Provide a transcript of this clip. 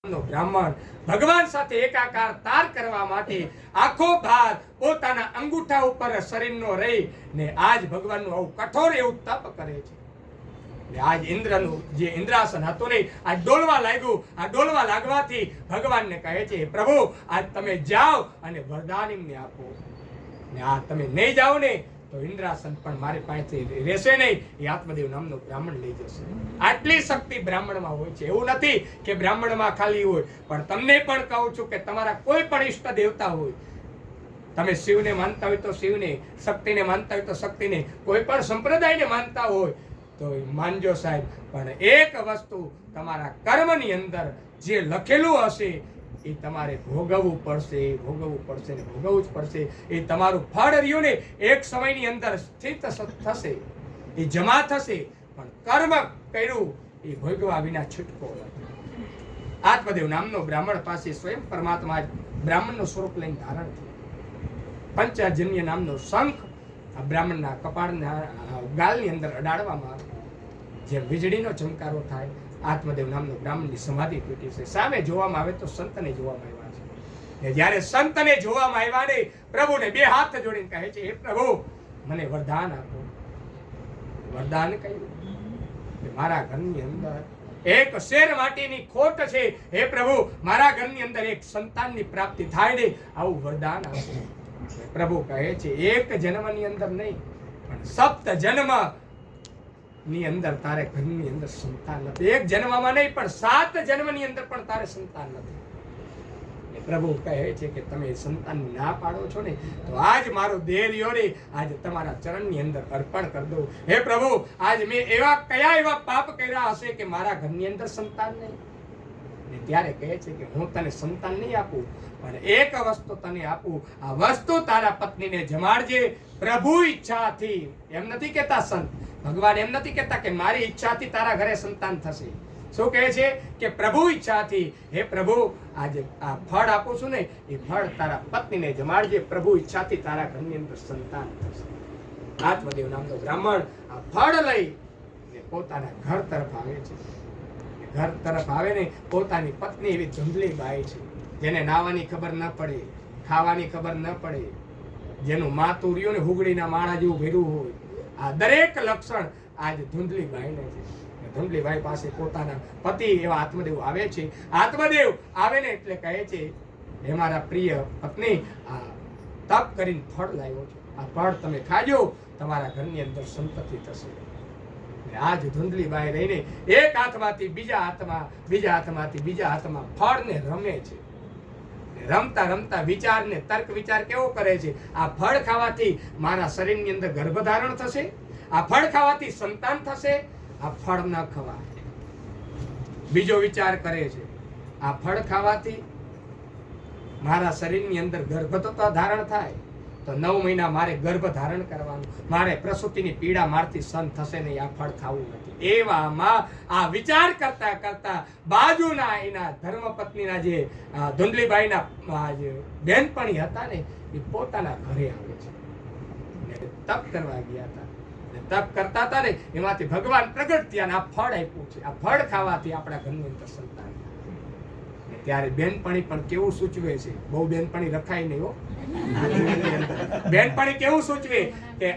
બ્રાહ્મણ ભગવાન સાથે એકાકાર તાર કરવા માટે આખો ભાર પોતાના અંગૂઠા ઉપર શરીરનો રહી ને આજ ભગવાનનું આવું કઠોર એવું તપ કરે છે। આજ ઇન્દ્રનું જે ઇન્દ્રાસન હતું ને આ ડોલવા લાગ્યું, આ ડોલવા લાગવાથી ભગવાનને કહે છે, પ્રભુ આજ તમે જાઓ અને વરદાન એમને આપો ને આ તમે નહીં જાઓ ને તો ઇન્દ્રાસન પણ મારી પાસે રહેશે નહીં, એ આત્મદેવ નામનો બ્રાહ્મણ લઈ જશે। આટલી શક્તિ બ્રાહ્મણમાં હોય છે। એવું નથી કે બ્રાહ્મણમાં ખાલી હોય, પણ તમને પણ કહું છું કે તમારા કોઈ પણ ઈષ્ટ દેવતા હોય, તમે શિવને માનતા હોય તો શિવને, શક્તિને માનતા હોય તો શક્તિને, કોઈ પણ સંપ્રદાયને માનતા હોય તો માનજો સાહેબ, પણ એક વસ્તુ તમારા કર્મની અંદર જે લખેલું હશે એ તમારે ભોગવવું પડશે ને ભોગવવું જ પડશે। એ તમારું ફળ રહ્યું ને એક સમયની અંદર સ્થિત થશે, એ જમા થશે, પણ કર્મ કર્યું એ ભોગવા વિના છૂટકો નથી। આત્મદેવ નામનો બ્રાહ્મણ પાસે સ્વયં પરમાત્મા બ્રાહ્મણનું સ્વરૂપ લઈને ધારણ થયું। પંચજન્ય નામનો શંખ આ બ્રાહ્મણના કપાળના ગાલની અંદર અડાડવામાં આવે, જેમ વીજળીનો ચમકારો થાય, આત્મદેવ નામનો બ્રાહ્મણની સમાધિ તૂટી છે। સામે જોવામાં આવે તો સંતને જોવામાં આવ્યા છે। જ્યારે સંતને જોવામાં આવ્યા ને પ્રભુને બે હાથ જોડીને કહે છે, હે પ્રભુ મને વરદાન આપો। વરદાન કહ્યું કે મારા ઘરની અંદર એક શેર માટીની ખોટ છે, હે પ્રભુ મારા ઘરની અંદર એક સંતાનની પ્રાપ્તિ થાય ને આવું વરદાન આપો। પ્રભુ કહે છે, એક જન્મની અંદર નહીં પણ સપ્ત જન્મ ની અંદર તારે ઘરની અંદર સંતાન નથી, એક જન્મમાં નહીં પણ 7 જન્મની અંદર પણ તારે સંતાન નથી। પ્રભુ કહે છે કે તમે સંતાન ના પાડો છો ને તો આજ મારો દેહ રહ્યો ને આજ તમારા ચરણની અંદર અર્પણ કરી દઉં। હે પ્રભુ આજ મેં કયા એવા પાપ કર્યા હશે કે મારા ઘરની અંદર સંતાન નહીં? ત્યારે કહે છે કે હું તને સંતાન નહીં આપું, પણ એક વસ્તુ તને આપું, આ વસ્તુ તારા પત્નીને જમાડજે પ્રભુ ઈચ્છાથી। એમ નથી કહેતા સંત ભગવાન, એમ નથી કહેતા કે મારી ઈચ્છાથી તારા ઘરે સંતાન થશે। શું કહે છે કે પ્રભુ ઈચ્છાથી, હે પ્રભુ આજે આ ફળ આપું છું ને એ ફળ તારા પત્નીને જમાડજે, પ્રભુ ઈચ્છાથી તારા ઘરની અંદર સંતાન થશે। આત્મદેવ નામનો બ્રાહ્મણ આ ફળ લઈ પોતાના ઘર તરફ આવે છે। ઘર તરફ આવે ને પોતાની પત્ની એવી ધુંધળી બાઈ છે, જેને નાવાની ખબર ન પડે, ખાવાની ખબર ન પડે, જેનું માથું રહ્યું ને હુગડીના માળા જેવું ભર્યું હોય, આ દરેક લક્ષણ આજ ધુંધળી બાઈને છે। ધુંધળી બાઈ પાસે પોતાના પતિ એવા આત્મદેવ આવે છે। આત્મદેવ આવે ને એટલે કહે છે, હે મારા પ્રિય પત્ની આ તપ કરીને ફળ લાવ્યો છે, આ ફળ તમે ખાજો, તમારા ઘરની અંદર સંતતિ થશે। આજ ધુંધળી બાઈ રહીને એક હાથમાંથી બીજા હાથમાં, બીજા હાથમાંથી બીજા હાથમાં ફળને રમે છે। રમતા રમતા વિચારને તર્ક વિચાર કેવો કરે છે, આ ફળ ખાવાથી મારા શરીરની અંદર ગર્ભધારણ થશે, આ ફળ ખાવાથી સંતાન થશે, આ ફળ ન ખવાય। બીજો વિચાર કરે છે, આ ફળ ખાવાથી મારા શરીરની અંદર ગર્ભતા ધારણ થાય તો 9 મહિના મારે ગર્ભ ધારણ કરવાનું, મારે પ્રસૂતિની પીડા મારથી સહન થશે નહીં, આ ફળ ખાવું નથી। એવામાં આ વિચાર કરતા કરતા બાજુના એના ધર્મપત્નીના જે ધુંધલીબાઈના જે બહેનપણી હતા ને એ પોતાના ઘરે આવે છે, તપ કરવા ગયા હતા, તપ કરતા હતા ને એમાંથી ભગવાન પ્રગટ થયા ને આ ફળ આપ્યું છે, આ ફળ ખાવાથી આપણા ઘરની અંદર સંતાન થાય। ત્યારે બેનપણી પણ કેવું સૂચવે છે, બહુ બેનપણી રખાય નહીં હો, બેનપણી કેવું સૂચવે કે